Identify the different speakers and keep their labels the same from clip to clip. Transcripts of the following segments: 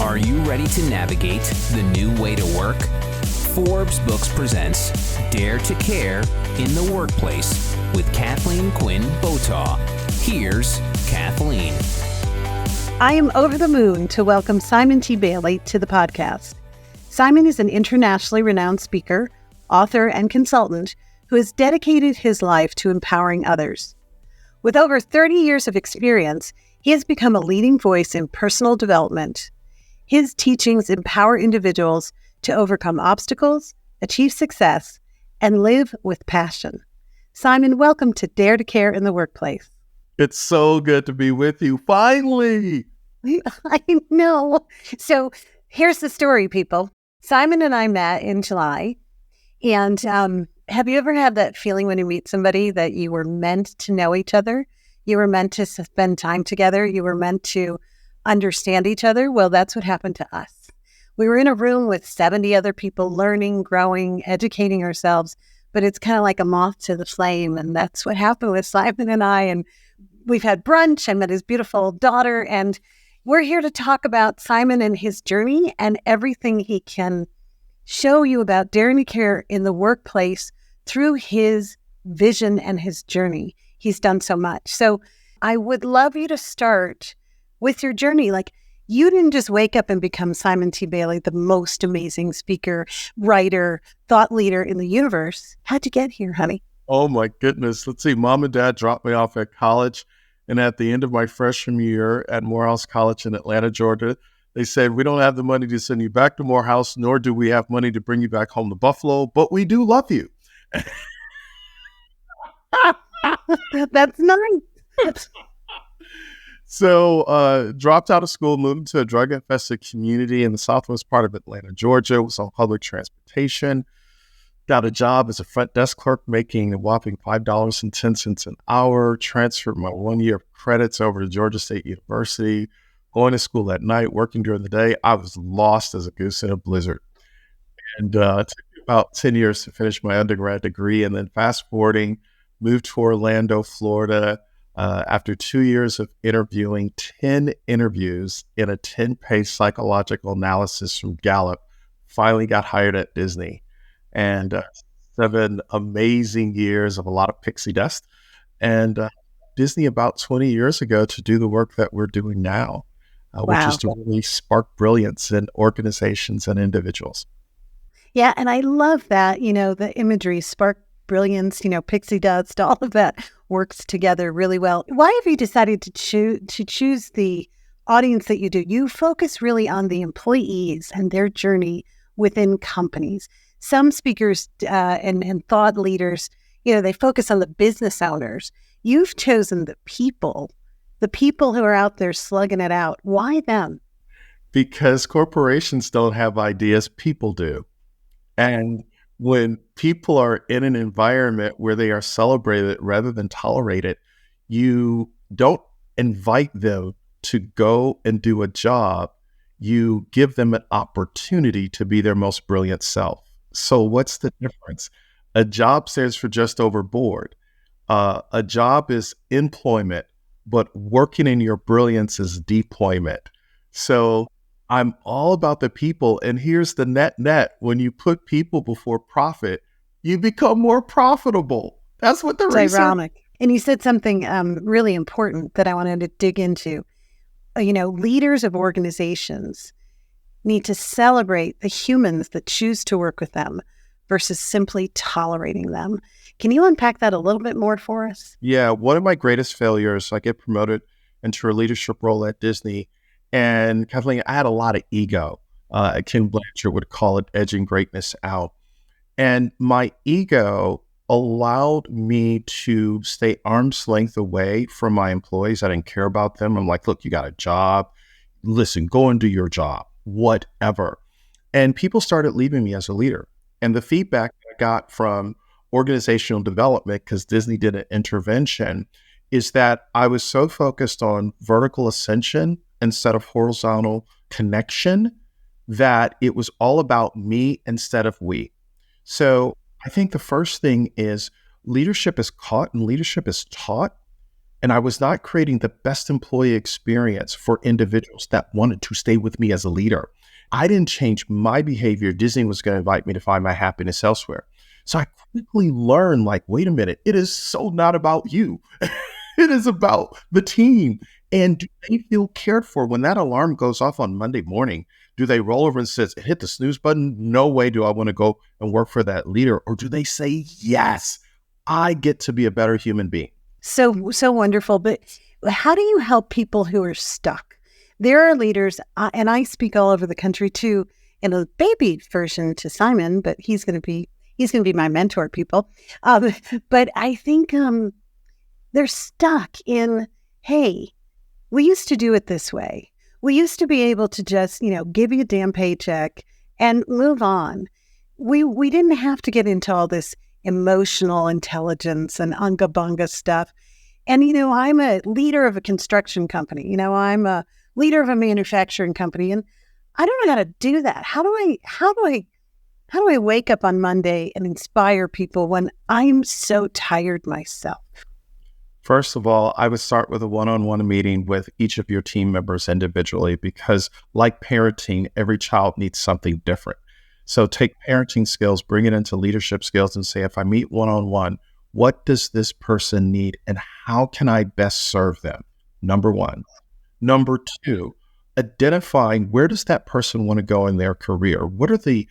Speaker 1: Are you ready to navigate the new way to work? Forbes Books presents Dare to Care in the Workplace with Kathleen Quinn Botaw. Here's Kathleen.
Speaker 2: I am over the moon to welcome Simon T. Bailey to the podcast. Simon is an internationally renowned speaker, author, and consultant who has dedicated his life to empowering others. With over 30 years of experience, he has become a leading voice in personal development. His teachings empower individuals to overcome obstacles, achieve success, and live with passion. Simon, welcome to Dare to Care in the Workplace.
Speaker 3: It's so good to be with you, finally.
Speaker 2: I know. So here's the story, people. Simon and I met in July, and have you ever had that feeling when you meet somebody that you were meant to know each other? You were meant to spend time together. You were meant to understand each other. Well, that's what happened to us. We were in a room with 70 other people learning, growing, educating ourselves, but it's kind of like a moth to the flame. And that's what happened with Simon and I. And we've had brunch. I met his beautiful daughter. And we're here to talk about Simon and his journey and everything he can show you about daring to care in the workplace through his vision and his journey. He's done so much. So I would love you to start with your journey. Like, you didn't just wake up and become Simon T. Bailey, the most amazing speaker, writer, thought leader in the universe. How'd you get here, honey?
Speaker 3: Oh my goodness. Let's see. Mom and Dad dropped me off at college. And at the end of my freshman year at Morehouse College in Atlanta, Georgia, they said, we don't have the money to send you back to Morehouse, nor do we have money to bring you back home to Buffalo, but we do love you.
Speaker 2: That's nice.
Speaker 3: So dropped out of school, moved into a drug-infested community in the southwest part of Atlanta, Georgia, was on public transportation, got a job as a front desk clerk making a whopping $5.10 an hour, transferred my 1 year of credits over to Georgia State University, going to school at night, working during the day. I was lost as a goose in a blizzard. And it took me about 10 years to finish my undergrad degree. And then fast forwarding, moved to Orlando, Florida. After 2 years of interviewing, 10 interviews in a 10-page psychological analysis from Gallup, finally got hired at Disney. And 7 amazing years of a lot of pixie dust. And Disney about 20 years ago to do the work that we're doing now, which is to really spark brilliance in organizations and individuals.
Speaker 2: Yeah, and I love that, the imagery, spark brilliance, pixie dust, all of that works together really well. Why have you decided to choose the audience that you do? You focus really on the employees and their journey within companies. Some speakers and thought leaders, they focus on the business owners. You've chosen the people who are out there slugging it out. Why them?
Speaker 3: Because corporations don't have ideas, people do. And when people are in an environment where they are celebrated rather than tolerated, you don't invite them to go and do a job. You give them an opportunity to be their most brilliant self. So what's the difference? A job stands for just overboard. A job is employment, but working in your brilliance is deployment. So I'm all about the people. And here's the net. When you put people before profit, you become more profitable. That's what the research.
Speaker 2: Ironic. And you said something really important that I wanted to dig into. Leaders of organizations need to celebrate the humans that choose to work with them versus simply tolerating them. Can you unpack that a little bit more for us?
Speaker 3: Yeah. One of my greatest failures, I get promoted into a leadership role at Disney. And Kathleen, I had a lot of ego. Ken Blanchard would call it edging greatness out. And my ego allowed me to stay arm's length away from my employees. I didn't care about them. I'm like, look, you got a job. Listen, go and do your job, whatever. And people started leaving me as a leader. And the feedback I got from organizational development, because Disney did an intervention, is that I was so focused on vertical ascension instead of horizontal connection that it was all about me instead of we. So I think the first thing is leadership is caught and leadership is taught. And I was not creating the best employee experience for individuals that wanted to stay with me as a leader. I didn't change my behavior. Disney was going to invite me to find my happiness elsewhere. So I quickly learned, like, wait a minute, it is so not about you. It is about the team. And do they feel cared for when that alarm goes off on Monday morning? Do they roll over and says, hit the snooze button? No way do I want to go and work for that leader. Or do they say, yes, I get to be a better human being?
Speaker 2: So wonderful. But how do you help people who are stuck? There are leaders, and I speak all over the country too, in a baby version to Simon, but he's going to be my mentor, people. But I think they're stuck in, hey, we used to do it this way. We used to be able to just, give you a damn paycheck and move on. We didn't have to get into all this emotional intelligence and unga bunga stuff. And, I'm a leader of a construction company. I'm a leader of a manufacturing company, and I don't know how to do that. How do I wake up on Monday and inspire people when I'm so tired myself?
Speaker 3: First of all, I would start with a one-on-one meeting with each of your team members individually, because like parenting, every child needs something different. So take parenting skills, bring it into leadership skills, and say, if I meet one-on-one, what does this person need and how can I best serve them? Number one. Number two, identifying where does that person want to go in their career? What are the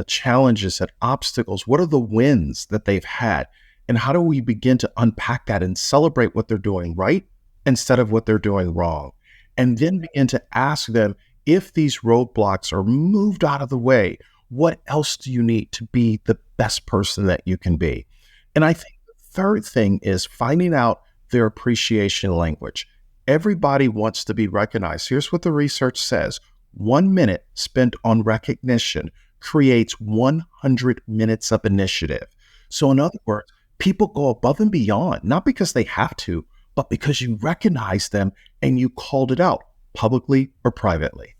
Speaker 3: challenges and obstacles? What are the wins that they've had? And how do we begin to unpack that and celebrate what they're doing right instead of what they're doing wrong? And then begin to ask them, if these roadblocks are moved out of the way, what else do you need to be the best person that you can be? And I think the third thing is finding out their appreciation language. Everybody wants to be recognized. Here's what the research says. 1 minute spent on recognition creates 100 minutes of initiative. So in other words, people go above and beyond, not because they have to, but because you recognize them and you called it out publicly or privately.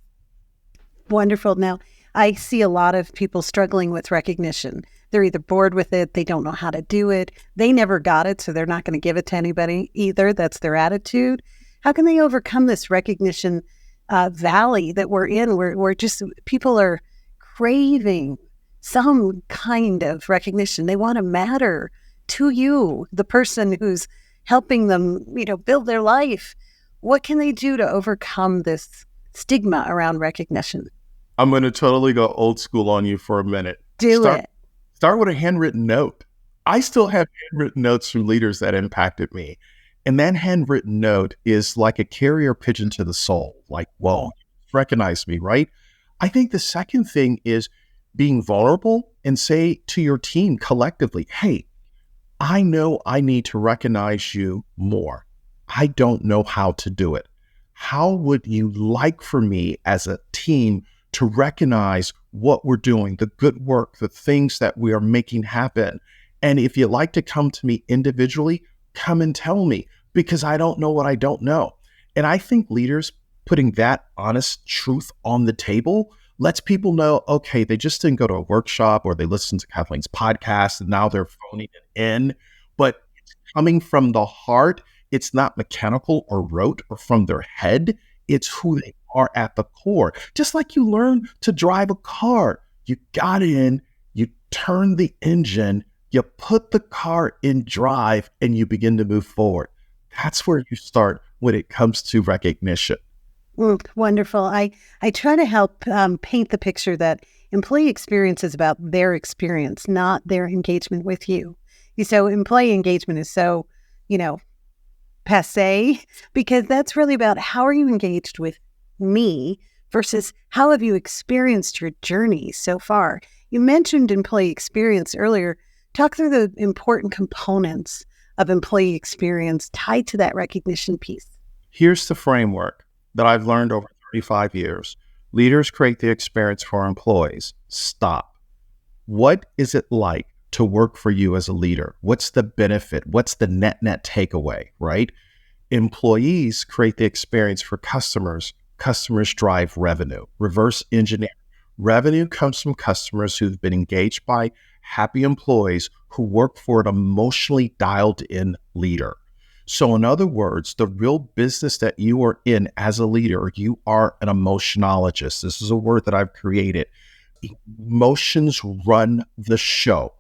Speaker 2: Wonderful. Now, I see a lot of people struggling with recognition. They're either bored with it, they don't know how to do it, they never got it, so they're not going to give it to anybody either. That's their attitude. How can they overcome this recognition valley that we're in, where just people are craving some kind of recognition? They want to matter to you, the person who's helping them, build their life. What can they do to overcome this stigma around recognition?
Speaker 3: I'm going to totally go old school on you for a minute. Start with a handwritten note. I still have handwritten notes from leaders that impacted me. And that handwritten note is like a carrier pigeon to the soul. Like, whoa, recognize me, right? I think the second thing is being vulnerable and say to your team collectively, hey, I know I need to recognize you more. I don't know how to do it. How would you like for me as a team to recognize what we're doing, the good work, the things that we are making happen? And if you'd like to come to me individually, come and tell me, because I don't know what I don't know. And I think leaders putting that honest truth on the table lets people know, okay, they just didn't go to a workshop or they listened to Kathleen's podcast and now they're phoning it in, but it's coming from the heart. It's not mechanical or rote or from their head. It's who they are at the core. Just like you learn to drive a car, you got in, you turn the engine, you put the car in drive, and you begin to move forward. That's where you start when it comes to recognition.
Speaker 2: Wonderful. I try to help paint the picture that employee experience is about their experience, not their engagement with you. So employee engagement is so, passe, because that's really about how are you engaged with me versus how have you experienced your journey so far. You mentioned employee experience earlier. Talk through the important components of employee experience tied to that recognition piece.
Speaker 3: Here's the framework that I've learned over 35 years. Leaders create the experience for employees. Stop. What is it like to work for you as a leader? What's the benefit? What's the net takeaway, right? Employees create the experience for customers. Customers drive revenue. Reverse engineer. Revenue comes from customers who've been engaged by happy employees who work for an emotionally dialed in leader. So in other words, the real business that you are in as a leader, you are an emotionologist. This is a word that I've created. Emotions run the show.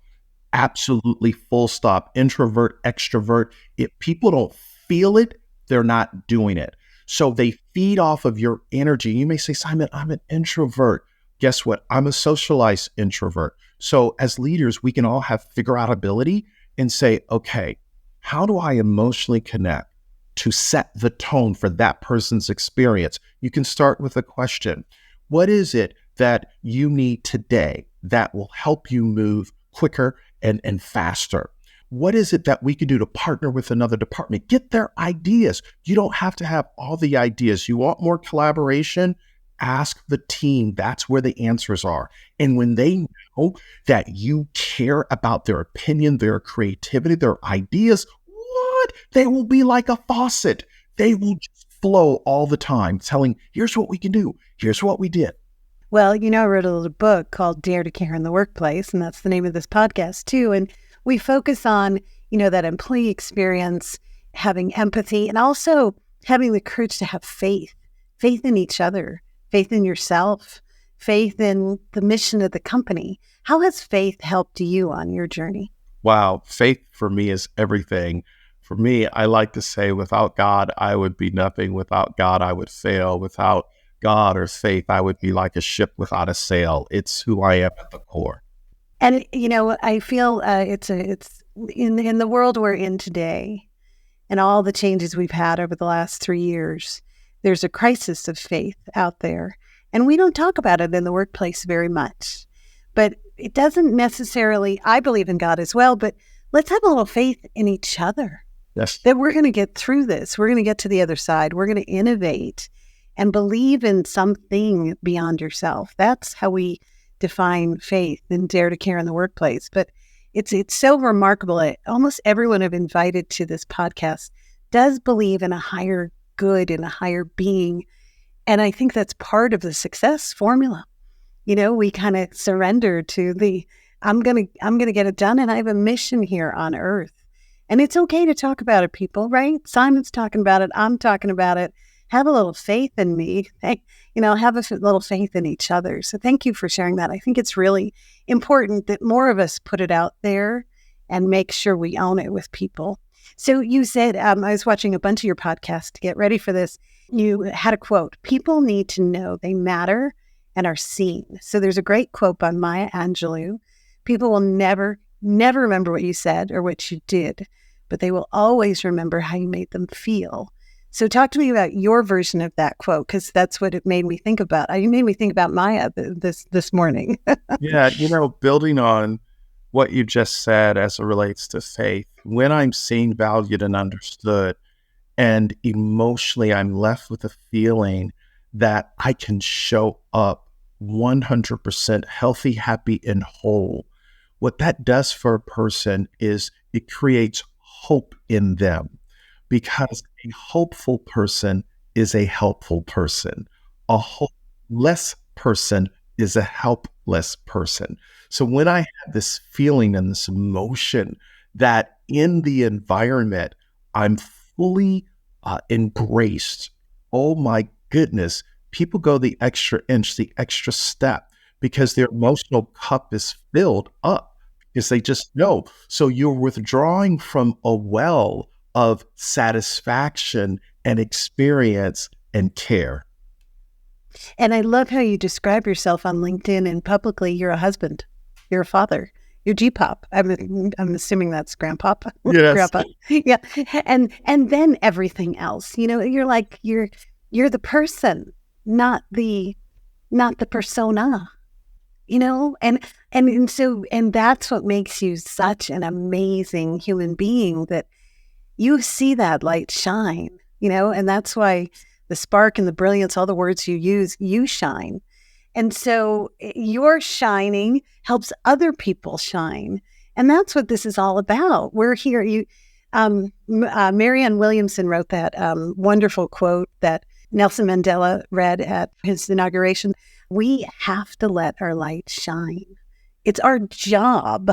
Speaker 3: Absolutely, full stop. Introvert, extrovert. If people don't feel it, they're not doing it. So they feed off of your energy. You may say, Simon, I'm an introvert. Guess what? I'm a socialized introvert. So as leaders, we can all figure out ability and say, okay, how do I emotionally connect to set the tone for that person's experience? You can start with a question. What is it that you need today that will help you move quicker and faster? What is it that we can do to partner with another department? Get their ideas. You don't have to have all the ideas. You want more collaboration? Ask the team. That's where the answers are. And when they know that you care about their opinion, their creativity, their ideas, what? They will be like a faucet. They will just flow all the time, telling, here's what we can do. Here's what we did.
Speaker 2: Well, I wrote a little book called Dare to Care in the Workplace, and that's the name of this podcast too. And we focus on, that employee experience, having empathy, and also having the courage to have faith in each other, faith in yourself, faith in the mission of the company. How has faith helped you on your journey?
Speaker 3: Wow. Faith for me is everything. For me, I like to say, without God, I would be nothing. Without God, I would fail. Without God or faith, I would be like a ship without a sail. It's who I am at the core.
Speaker 2: And, I feel it's in the world we're in today and all the changes we've had over the last 3 years, there's a crisis of faith out there. And we don't talk about it in the workplace very much. But it doesn't necessarily, I believe in God as well, but let's have a little faith in each other.
Speaker 3: Yes.
Speaker 2: That we're going to get through this. We're going to get to the other side. We're going to innovate and believe in something beyond yourself. That's how we define faith and Dare to Care in the Workplace. But it's so remarkable. Almost everyone I've invited to this podcast does believe in a higher good and a higher being. And I think that's part of the success formula. We kind of surrender to I'm going to get it done, and I have a mission here on earth. And it's okay to talk about it, people, right? Simon's talking about it. I'm talking about it. Have a little faith in me. Have a little faith in each other. So thank you for sharing that. I think it's really important that more of us put it out there and make sure we own it with people. So you said, I was watching a bunch of your podcasts to get ready for this. You had a quote, people need to know they matter and are seen. So there's a great quote by Maya Angelou. People will never remember what you said or what you did, but they will always remember how you made them feel. So talk to me about your version of that quote, because that's what it made me think about. You made me think about Maya this morning.
Speaker 3: Yeah, building on what you just said as it relates to faith, when I'm seen, valued, and understood, and emotionally I'm left with a feeling that I can show up 100% healthy, happy, and whole, what that does for a person is it creates hope in them. Because a hopeful person is a helpful person. A hopeless person is a helpless person. So when I have this feeling and this emotion that in the environment, I'm fully embraced, oh my goodness, people go the extra inch, the extra step, because their emotional cup is filled up, because they just know. So you're withdrawing from a well of satisfaction and experience and care.
Speaker 2: And I love how you describe yourself on LinkedIn and publicly. You're a husband, you're a father, you're G-pop. I'm assuming that's grandpapa.
Speaker 3: Yes.
Speaker 2: Grandpa. Yeah. And then everything else, you're like, you're the person, not the persona, and that's what makes you such an amazing human being, that you see that light shine, and that's why the spark and the brilliance, all the words you use, you shine. And so your shining helps other people shine. And that's what this is all about. We're here. Marianne Williamson wrote that wonderful quote that Nelson Mandela read at his inauguration. We have to let our light shine. It's our job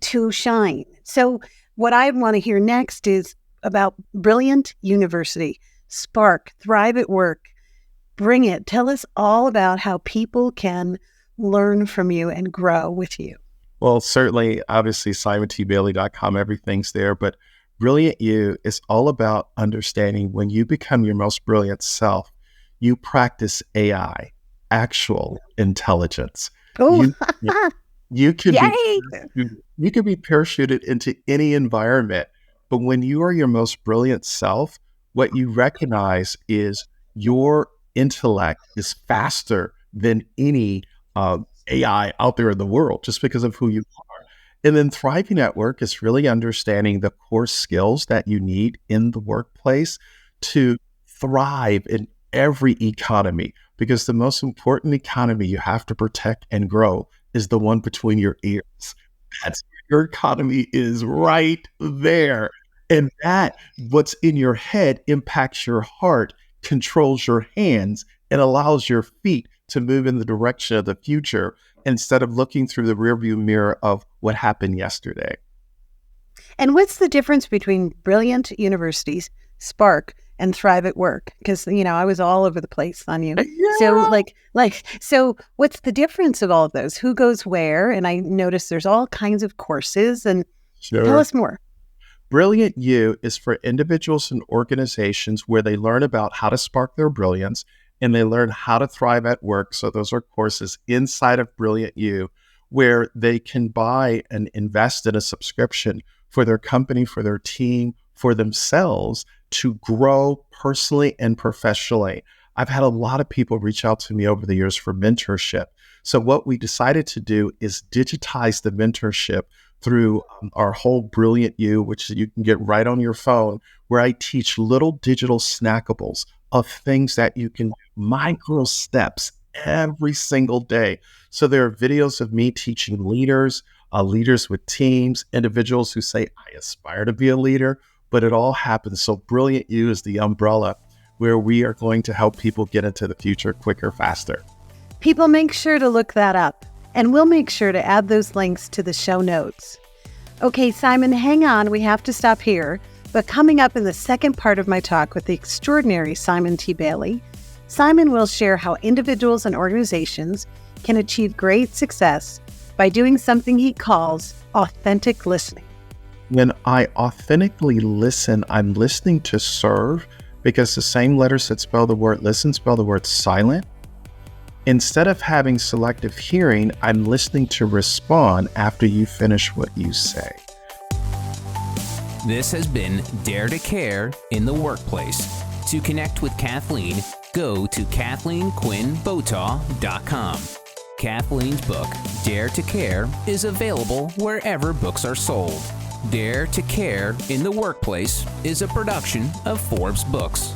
Speaker 2: to shine. So what I want to hear next is about Brilliant University. Spark, thrive at work. Bring it. Tell us all about how people can learn from you and grow with you.
Speaker 3: Well, certainly, obviously, SimonTBailey.com, everything's there. But Brilliant You is all about understanding when you become your most brilliant self, you practice AI, actual intelligence.
Speaker 2: Oh,
Speaker 3: You can
Speaker 2: yay!
Speaker 3: you can be parachuted into any environment, but when you are your most brilliant self, what you recognize is your intellect is faster than any AI out there in the world, just because of who you are. And then thriving at work is really understanding the core skills that you need in the workplace to thrive in every economy, because the most important economy you have to protect and grow is the one between your ears. That's your economy is right there. And that what's in your head impacts your heart, controls your hands, and allows your feet to move in the direction of the future instead of looking through the rearview mirror of what happened yesterday.
Speaker 2: And what's the difference between Brilliant Universities, Spark, and Thrive at Work? Because, I was all over the place on you.
Speaker 3: Yeah.
Speaker 2: So what's the difference of all of those? Who goes where? And I noticed there's all kinds of courses, and
Speaker 3: Sure.
Speaker 2: tell us more.
Speaker 3: Brilliant You is for individuals and organizations where they learn about how to spark their brilliance and they learn how to thrive at work. So those are courses inside of Brilliant You where they can buy and invest in a subscription for their company, for their team, for themselves to grow personally and professionally. I've had a lot of people reach out to me over the years for mentorship. So what we decided to do is digitize the mentorship through our whole Brilliant You, which you can get right on your phone, where I teach little digital snackables of things that you can, micro steps every single day. So there are videos of me teaching leaders, leaders with teams, individuals who say, I aspire to be a leader, but it all happens. So Brilliant You is the umbrella where we are going to help people get into the future quicker, faster.
Speaker 2: People, make sure to look that up, and we'll make sure to add those links to the show notes. Okay, Simon, hang on. We have to stop here. But coming up in the second part of my talk with the extraordinary Simon T. Bailey, Simon will share how individuals and organizations can achieve great success by doing something he calls authentic listening.
Speaker 3: When I authentically listen, I'm listening to serve, because the same letters that spell the word listen spell the word silent. Instead of having selective hearing, I'm listening to respond after you finish what you say.
Speaker 1: This has been Dare to Care in the Workplace. To connect with Kathleen, go to KathleenQuinnBotaw.com. Kathleen's book, Dare to Care, is available wherever books are sold. Dare to Care in the Workplace is a production of Forbes Books.